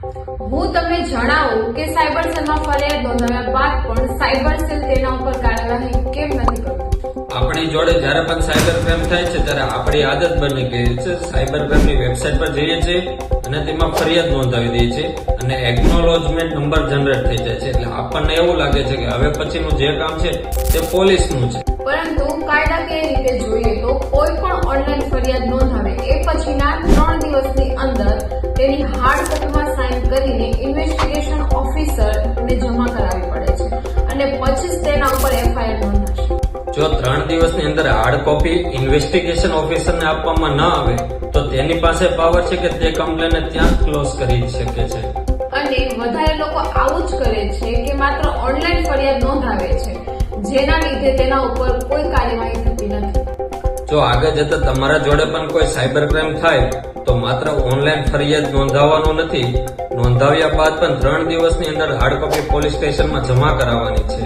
હું તમને જણાવું કે સાયબર સેલમાં ફરિયાદ નોંધાવ્યા બાદ પણ સાયબર સેલ તેના ઉપર કાર્યવાહી કેમ નથી કરતું? આપણી જોડે જ્યારે પણ સાયબર ક્રાઇમ થાય છે ત્યારે આપણી આદત બની ગઈ છે સાયબર ક્રાઇમની વેબસાઇટ પર જઈએ છીએ અને તેમાં ફરિયાદ નોંધાવી દઈએ છીએ અને એક્નોલોજમેન્ટ નંબર જનરેટ થઈ જાય છે એટલે આપણને એવું લાગે છે કે હવે પછીનું જે કામ છે તે પોલીસનું છે. પરંતુ કાયદાકીય રીતે જોઈએ તો કોઈ પણ ઓનલાઈન ફરિયાદ નોંધાવે એ પછીના 3 દિવસની અંદર તેની હાર્ડ કોપીમાં સાઇન કરીને ઇન્વેસ્ટિગેશન ઓફિસરને જમા કરાવવી પડે છે અને પછી જ તેના ઉપર એફઆઈઆર નોંધાશે. જો 3 દિવસની અંદર હાર્ડ કોપી ઇન્વેસ્ટિગેશન ઓફિસરને આપવામાં ન આવે તો તેની પાસે પાવર છે કે તે કમ્પ્લેનને ત્યાં જ ક્લોઝ કરી શકે છે. અને વધારે લોકો આવું જ કરે છે કે માત્ર ઓનલાઈન ફરિયાદ નોંધાવે છે જેના લીધે તેના ઉપર કોઈ કાર્યવાહી થતી નથી. જો આગળ જતા તમારા જોડે પણ કોઈ સાયબર ક્રાઇમ થાય તો માત્ર ઓનલાઈન ફરિયાદ નોંધાવવાનું નથી, નોંધાવ્યા બાદ પણ 3 દિવસની અંદર હાર્ડ કોપી પોલીસ સ્ટેશનમાં જમા કરાવવાની છે.